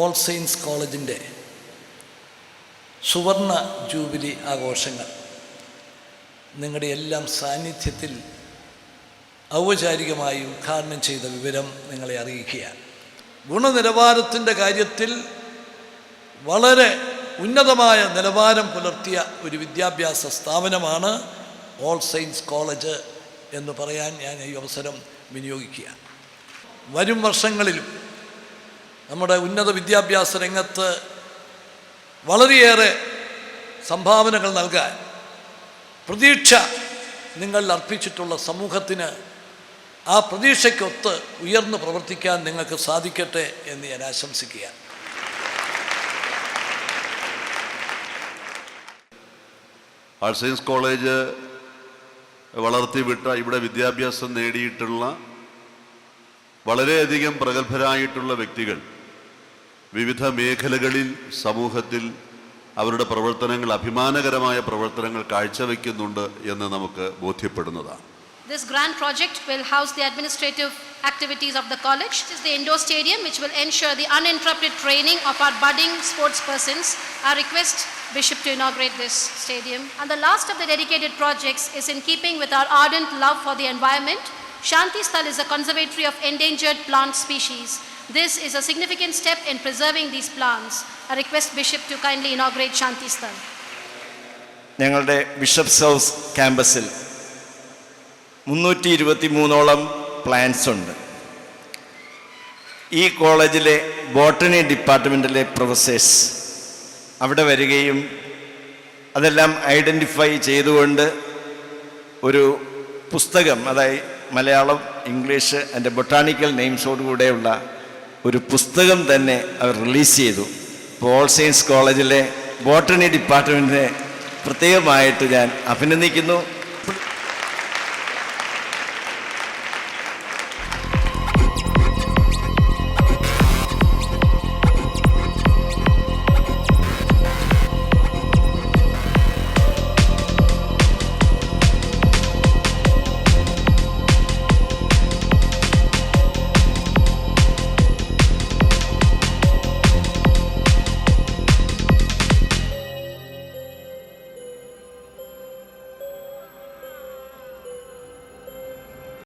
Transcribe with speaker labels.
Speaker 1: All saints കോളേജിൻ്റെ സുവർണ jubilee ആഘോഷങ്ങൾ നിങ്ങളുടെ എല്ലാം സാന്നിധ്യത്തിൽ ഔപചാരികമായി ഉദ്ഘാടനം ചെയ്ത വിവരം നിങ്ങളെ അറിയിക്കുകയാണ്. ഗുണനിലവാരത്തിൻ്റെ കാര്യത്തിൽ വളരെ ഉന്നതമായ നിലവാരം പുലർത്തിയ ഒരു വിദ്യാഭ്യാസ സ്ഥാപനമാണ് ഓൾ സെയിൻസ് കോളേജ് എന്ന് പറയാൻ ഞാൻ ഈ അവസരം വിനിയോഗിക്കുകയാണ്. വരും വർഷങ്ങളിലും നമ്മുടെ ഉന്നത വിദ്യാഭ്യാസ രംഗത്ത് വളരെയേറെ സംഭാവനകൾ നൽകാൻ പ്രതീക്ഷ നിങ്ങൾ അർപ്പിച്ചിട്ടുള്ള സമൂഹത്തിന് ആ പ്രതീക്ഷയ്ക്കൊത്ത് ഉയർന്നു പ്രവർത്തിക്കാൻ നിങ്ങൾക്ക് സാധിക്കട്ടെ എന്ന് ഞാൻ ആശംസിക്കുകയാണ്.
Speaker 2: ഓൾ സെയിൻസ് കോളേജ് വളർത്തിവിട്ട ഇവിടെ വിദ്യാഭ്യാസം നേടിയിട്ടുള്ള വളരെയധികം പ്രഗത്ഭരായിട്ടുള്ള വ്യക്തികൾ വിവിധ മേഖലകളിൽ സമൂഹത്തിൽ അവരുടെ പ്രവർത്തനങ്ങൾ, അഭിമാനകരമായ പ്രവർത്തനങ്ങൾ കാഴ്ചവെക്കുന്നുണ്ട് എന്ന് നമുക്ക് ബോധ്യപ്പെടുന്നതാണ്.
Speaker 3: This grand project will house the administrative activities of the college. This is the indoor stadium which will ensure the uninterrupted training of our budding sports persons. I request Bishop to inaugurate this stadium. And the last of the dedicated projects is in keeping with our ardent love for the environment. Shanti Sthal is a conservatory of endangered plant species. This is a significant step in preserving these plants. I request Bishop to kindly inaugurate Shanti Sthal.
Speaker 4: ഞങ്ങളുടെ bishops house ക്യാമ്പസിൽ 323ഓളം plants ഉണ്ട്. ഈ കോളേജിലെ botany ഡിപ്പാർട്ട്മെൻറ്റിലെ professors അവിടെ വരികയും അതെല്ലാം identify ചെയ്തുകൊണ്ട് ഒരു പുസ്തകം, അതായത് മലയാളം, ഇംഗ്ലീഷ് ആൻഡ് ബൊട്ടാണിക്കൽ നെയിംസോടുകൂടെയുള്ള ഒരു പുസ്തകം തന്നെ അവർ റിലീസ് ചെയ്തു. ഇപ്പോൾ ഓൾ സെയിൻസ് കോളേജിലെ ബോട്ടണി ഡിപ്പാർട്ട്മെൻറ്റിനെ പ്രത്യേകമായിട്ട് ഞാൻ അഭിനന്ദിക്കുന്നു.